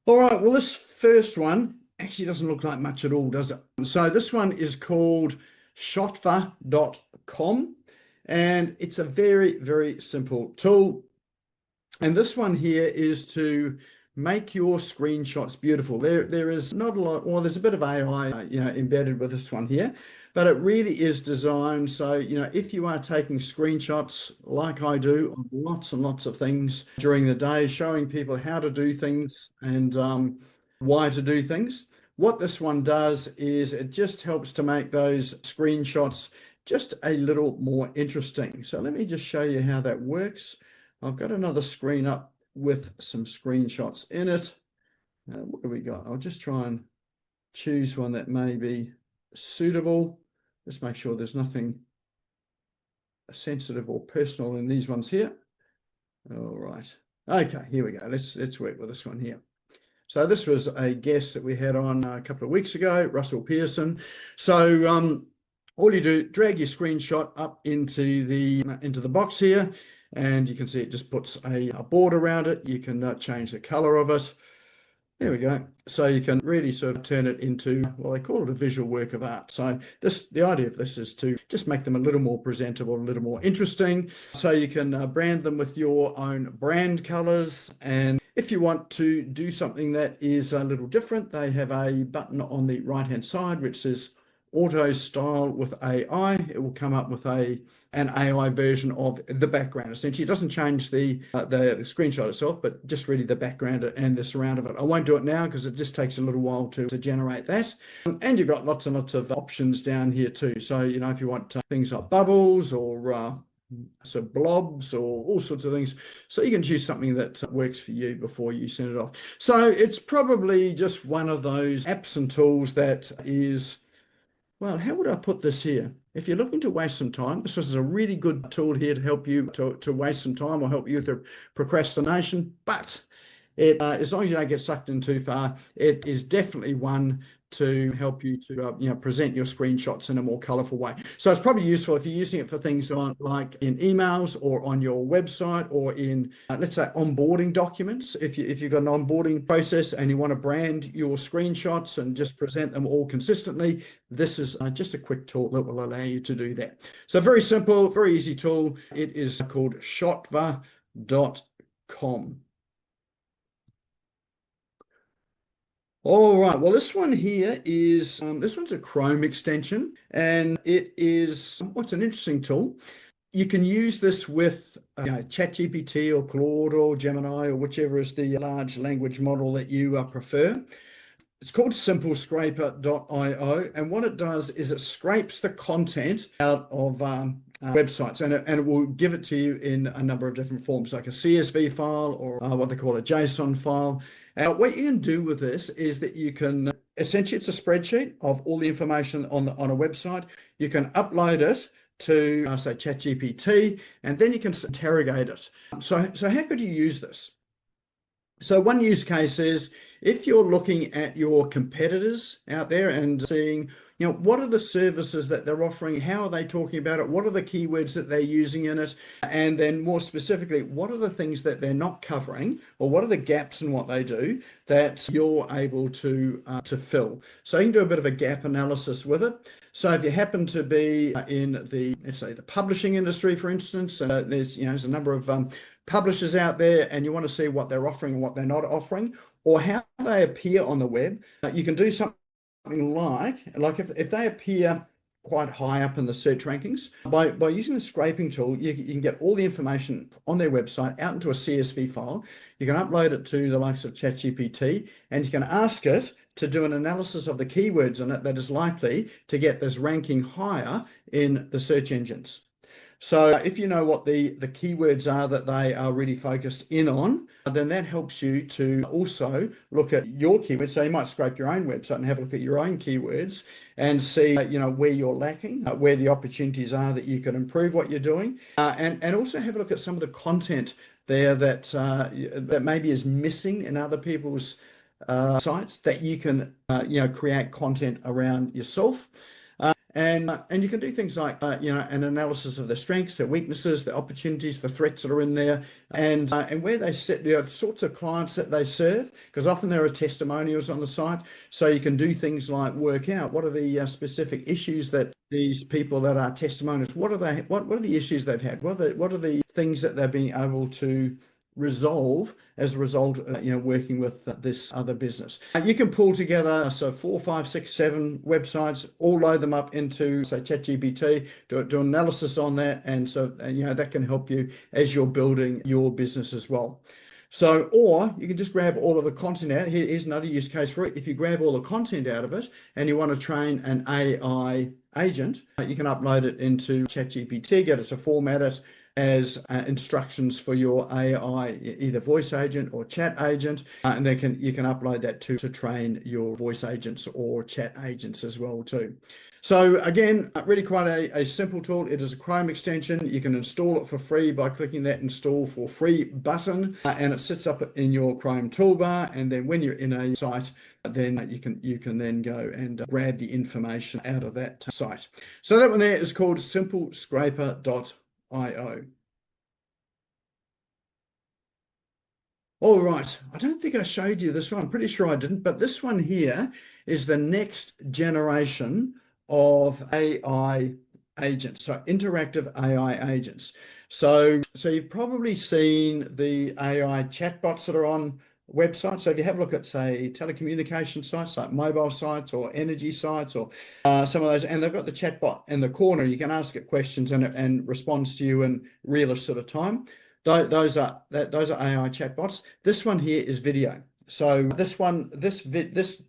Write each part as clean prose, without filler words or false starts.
All right, well, this first one actually doesn't look like much at all, does it? So this one is called shotva.com, and it's a very, very simple tool. And this one here is to make your screenshots beautiful. There is not a lot, well, there's a bit of AI, embedded with this one here, but it really is designed so, if you are taking screenshots like I do of lots and lots of things during the day, showing people how to do things and why to do things, what this one does is it just helps to make those screenshots just a little more interesting. So let me just show you how that works. I've got another screen up with some screenshots in it. What do we got? I'll just try and choose one that may be suitable. Just make sure there's nothing sensitive or personal in these ones here. All right. Okay, here we go. Let's work with this one here. So this was a guest that we had on a couple of weeks ago, Russell Pearson. So all you do, drag your screenshot up into the box here, and you can see it just puts a board around it. You can change the color of it. There we go. So you can really sort of turn it into, well, they call it a visual work of art. So the idea of this is to just make them a little more presentable, a little more interesting. So you can brand them with your own brand colors. And if you want to do something that is a little different, they have a button on the right-hand side, which says auto style with AI. It will come up with an AI version of the background. Essentially, it doesn't change the screenshot itself, but just really the background and the surround of it. I won't do it now because it just takes a little while to generate that. And you've got lots and lots of options down here too. So, if you want things like bubbles or so blobs or all sorts of things. So you can choose something that works for you before you send it off. So it's probably just one of those apps and tools that is, well, how would I put this here? If you're looking to waste some time, this is a really good tool here to help you to waste some time or help you with the procrastination. But as long as you don't get sucked in too far, it is definitely one to help you to present your screenshots in a more colorful way. So it's probably useful if you're using it for things like in emails or on your website or in let's say onboarding documents. If you've got an onboarding process and you want to brand your screenshots and just present them all consistently, this is just a quick tool that will allow you to do that. So very simple, very easy tool. It is called shotva.com. All right, well, this one here is, this one's a Chrome extension, and it is, what's an interesting tool. You can use this with ChatGPT or Claude or Gemini or whichever is the large language model that you prefer. It's called simplescraper.io, and what it does is it scrapes the content out of websites, and it will give it to you in a number of different forms, like a CSV file or what they call a JSON file. What you can do with this is that you can, essentially it's a spreadsheet of all the information on a website. You can upload it to, say, ChatGPT, and then you can interrogate it. So how could you use this? So one use case is if you're looking at your competitors out there and seeing, what are the services that they're offering? How are they talking about it? What are the keywords that they're using in it? And then more specifically, what are the things that they're not covering, or what are the gaps in what they do that you're able to fill? So you can do a bit of a gap analysis with it. So if you happen to be in let's say the publishing industry, for instance, there's a number of publishers out there, and you want to see what they're offering and what they're not offering, or how they appear on the web, you can do something like if they appear quite high up in the search rankings, by using the scraping tool, you can get all the information on their website out into a CSV file. You can upload it to the likes of ChatGPT, and you can ask it to do an analysis of the keywords in it that is likely to get this ranking higher in the search engines. So if you know what the keywords are that they are really focused in on, then that helps you to also look at your keywords. So you might scrape your own website and have a look at your own keywords and see, where you're lacking, where the opportunities are that you can improve what you're doing, and also have a look at some of the content there that maybe is missing in other people's sites that you can, create content around yourself. And you can do things like an analysis of the strengths, their weaknesses, the opportunities, the threats that are in there, and where they sit, the sorts of clients that they serve, because often there are testimonials on the site. So you can do things like work out what are the specific issues that these people that are testimonials, what are they, what are the issues they've had, what are the things that they've been able to resolve as a result of working with this other business. You can pull together 4, 5, 6, 7 websites, all load them up into say ChatGPT, do analysis on that, and so that can help you as you're building your business as well. So, or you can just grab all of the content out. Here's another use case for it. If you grab all the content out of it and you want to train an AI agent, you can upload it into ChatGPT, get it to format it as instructions for your AI, either voice agent or chat agent, and you can upload that to train your voice agents or chat agents as well too. So again, really quite a simple tool. It is a Chrome extension. You can install it for free by clicking that install for free button, and it sits up in your Chrome toolbar. And then when you're in a site, then you can then go and grab the information out of that site. So that one there is called simplescraper.io. All right, I don't think I showed you this one. I'm pretty sure I didn't, but this one here is the next generation of AI agents, so interactive AI agents. So you've probably seen the AI chatbots that are on websites. So if you have a look at, say, telecommunication sites like mobile sites or energy sites or some of those, and they've got the chatbot in the corner, you can ask it questions and it responds to you in realish sort of time. Those are AI chatbots. This one here is video. So this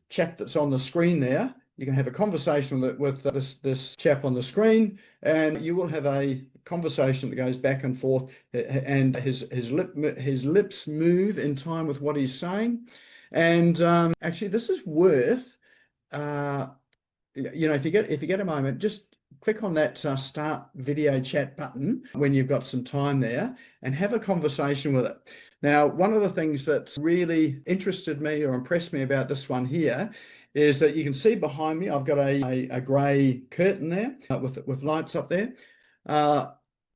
chap that's on the screen there, you can have a conversation with this chap on the screen, and you will have a conversation that goes back and forth, and his lips move in time with what he's saying. And actually, this is worth if you get a moment, just click on that start video chat button when you've got some time there and have a conversation with it. Now, one of the things that's really interested me or impressed me about this one here is that you can see behind me, I've got a grey curtain there with lights up there.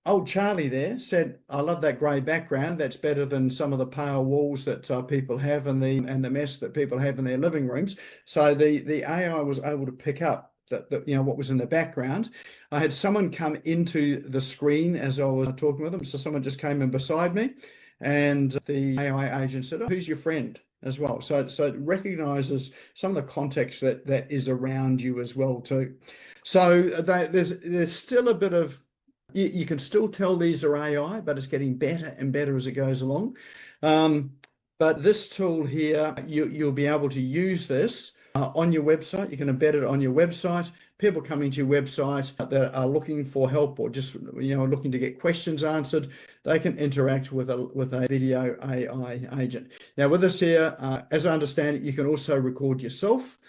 Old Charlie there said, "I love that grey background. That's better than some of the pale walls that people have and the mess that people have in their living rooms." So the AI was able to pick up that what was in the background. I had someone come into the screen as I was talking with them. So someone just came in beside me, and the AI agent said, "Oh, who's your friend?" as well. So it recognizes some of the context that is around you as well too. So there's still a bit of, you can still tell these are AI, but it's getting better and better as it goes along. But this tool here, you'll be able to use this on your website. You can embed it on your website. People coming to your website that are looking for help or just looking to get questions answered, they can interact with a video AI agent. Now with this here, as I understand it, you can also record yourself.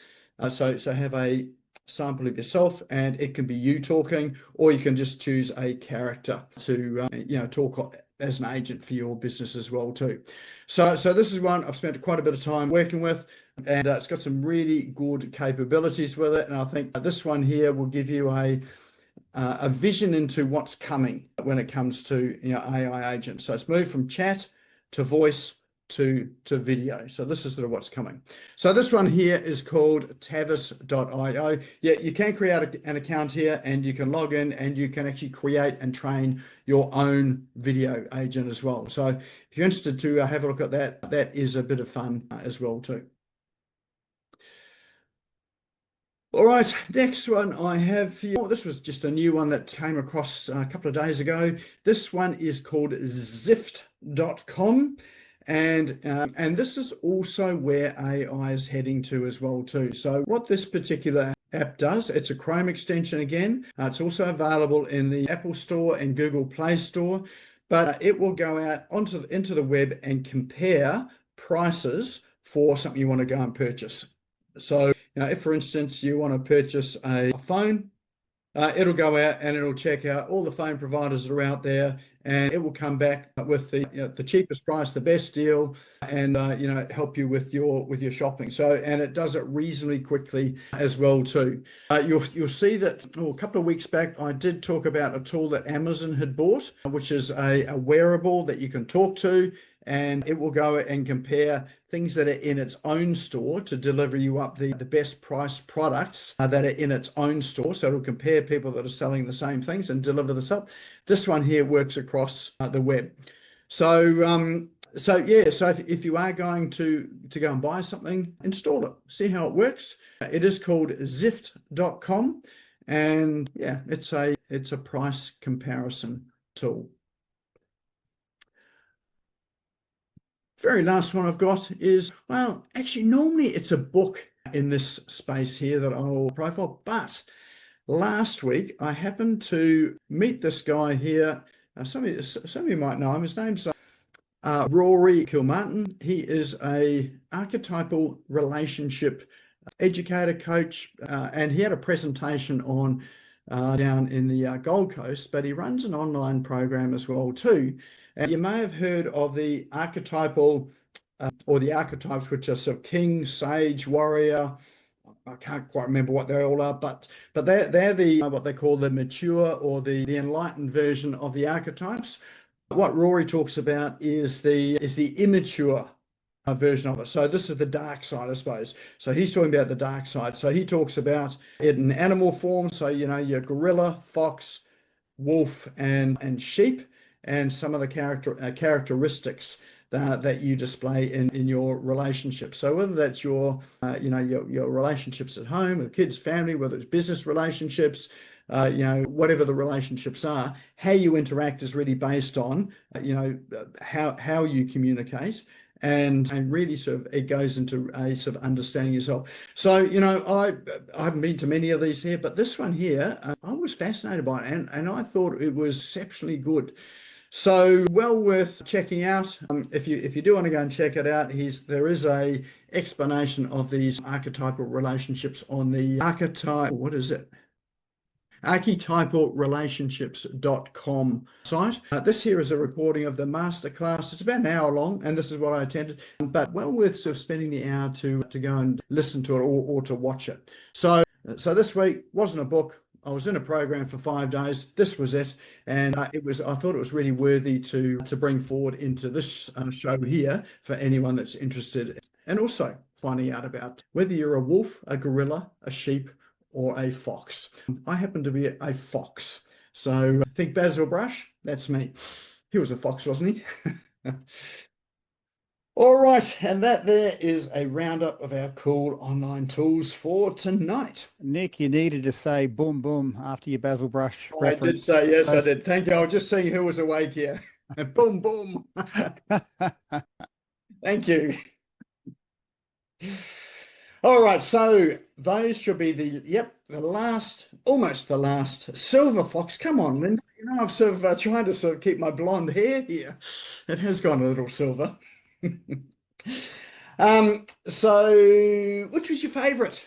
So have a sample of yourself, and it can be you talking, or you can just choose a character to talk as an agent for your business as well too. So this is one I've spent quite a bit of time working with, and it's got some really good capabilities with it. And I think this one here will give you a vision into what's coming when it comes to AI agents. So it's moved from chat to voice to video. So this is sort of what's coming. So this one here is called tavis.io. Yeah, you can create an account here, and you can log in, and you can actually create and train your own video agent as well. So if you're interested to have a look at that, that is a bit of fun as well too. All right, next one I have here. Oh, this was just a new one that came across a couple of days ago. This one is called zift.com. And this is also where AI is heading to as well too. So what this particular app does, it's a Chrome extension again. It's also available in the Apple Store and Google Play Store, but it will go out into the web and compare prices for something you want to go and purchase. So if for instance you want to purchase a phone, it'll go out and it'll check out all the phone providers that are out there, and it will come back with the cheapest price, the best deal, and help you with your shopping. So, and it does it reasonably quickly as well too. You'll see that a couple of weeks back I did talk about a tool that Amazon had bought, which is a wearable that you can talk to, and it will go and compare things that are in its own store to deliver you up the best priced products that are in its own store. So it'll compare people that are selling the same things and deliver this up. This one here works across the web. So if you are going to go and buy something, install it, see how it works. It is called Zift.com, and yeah, it's a price comparison tool. Very last one I've got is, well, actually, normally it's a book in this space here that I'll profile, but last week I happened to meet this guy here. Some of you might know him. His name's Rory Kilmartin. He is a archetypal relationship educator, coach, and he had a presentation on down in the Gold Coast, but he runs an online program as well too. And you may have heard of the archetypal or the archetypes, which are sort of king, sage, warrior. I can't quite remember what they all are, but they're the what they call the mature or the enlightened version of the archetypes. What Rory talks about is the immature version of it. So this is the dark side, I suppose. So he's talking about the dark side. So he talks about it in animal form. So your gorilla, fox, wolf, and sheep, and some of the characteristics that you display in your relationship. So whether that's your relationships at home with kids, family, whether it's business relationships, whatever the relationships are, how you interact is really based on how you communicate, and really sort of it goes into a sort of understanding yourself. So I haven't been to many of these here, but this one here I was fascinated by it, and I thought it was exceptionally good. So well worth checking out. If you do want to go and check it out, there is a explanation of these archetypal relationships on the archetypalrelationships.com site. This here is a recording of the masterclass. It's about an hour long, and this is what I attended, but well worth sort of spending the hour to go and listen to it or to watch it. So this week wasn't a book. I was in a program for 5 days. This was it, and I thought it was really worthy to bring forward into this show here for anyone that's interested, and also finding out about whether you're a wolf, a gorilla, a sheep, or a fox. I happen to be a fox. So think Basil Brush, that's me. He was a fox, wasn't he? All right, and that there is a roundup of our cool online tools for tonight. Nick, you needed to say boom, boom after your Basil Brush reference. I did say, yes, I did. Thank you. I was just seeing who was awake here. Boom, boom. Thank you. All right, so those should be almost the last silver fox. Come on, Linda. I've sort of trying to sort of keep my blonde hair here. It has gone a little silver. So which was your favorite?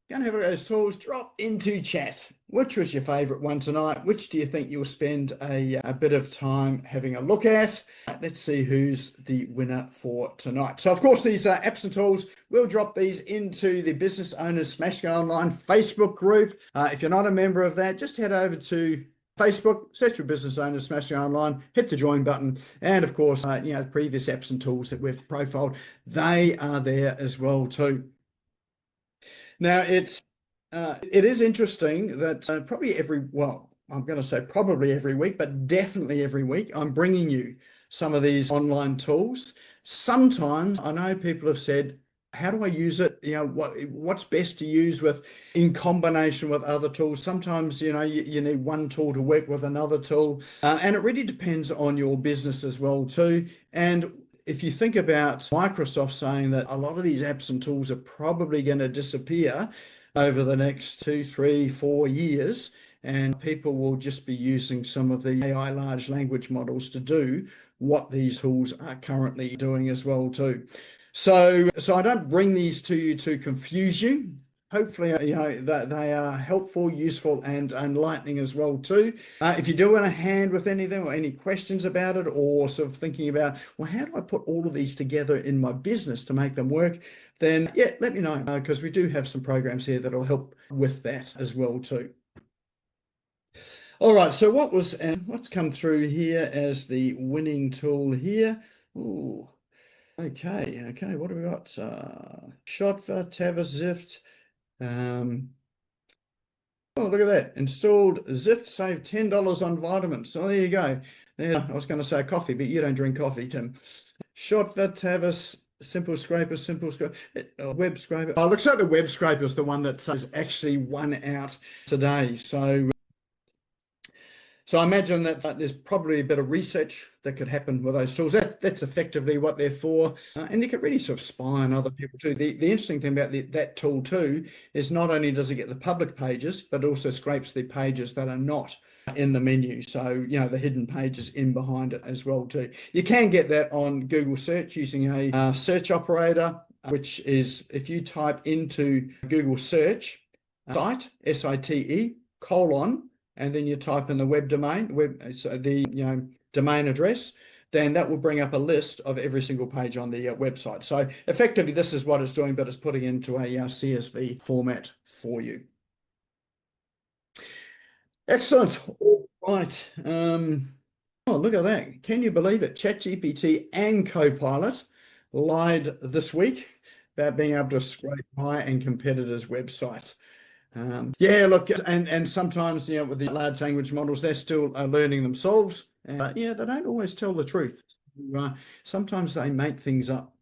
Go and have a look at those tools. Drop into chat. Which was your favorite one tonight? Which do you think you'll spend a bit of time having a look at? Let's see who's the winner for tonight. So, of course, these apps and tools, we'll drop these into the Business Owners Smashing Online Facebook group. If you're not a member of that, just head over to Facebook, search for Business Owners Smashing Online, hit the join button, and of course, previous apps and tools that we've profiled, they are there as well too. Now, it is interesting that probably every week, but definitely every week, I'm bringing you some of these online tools. Sometimes I know people have said, how do I use it? What's best to use in combination with other tools? Sometimes, you need one tool to work with another tool. And it really depends on your business as well too. And if you think about Microsoft saying that a lot of these apps and tools are probably going to disappear over the next 2, 3, 4 years, and people will just be using some of the AI large language models to do what these tools are currently doing as well too. So I don't bring these to you to confuse you. hopefully, that they are helpful, useful, and enlightening as well too. If you do want a hand with anything or any questions about it, or sort of thinking about, well, how do I put all of these together in my business to make them work? Then yeah, let me know, because we do have some programs here that'll help with that as well too. All right, so what's come through here as the winning tool here? Ooh, okay, what have we got? Shotva, Tavis, Zift. Oh, look at that. Installed Zift, saved $10 on vitamins. So there you go. I was going to say coffee, but you don't drink coffee, Tim. Shotva, Tavis, simple scraper, web scraper. Oh, looks like the web scraper is the one that has actually won out today. So I imagine that there's probably a bit of research that could happen with those tools. That's effectively what they're for. And you can really sort of spy on other people too. The interesting thing about that tool too is not only does it get the public pages, but it also scrapes the pages that are not in the menu. So, the hidden pages in behind it as well too. You can get that on Google search using a search operator, which is if you type into Google search site, SITE, colon, and then you type in the domain address, then that will bring up a list of every single page on the website. So effectively, this is what it's doing, but it's putting into a CSV format for you. Excellent. All right. Oh, look at that. Can you believe it? ChatGPT and Copilot lied this week about being able to scrape my and competitors' websites. Yeah, look, and sometimes, with the large language models, they're still learning themselves. But yeah, they don't always tell the truth. Sometimes they make things up.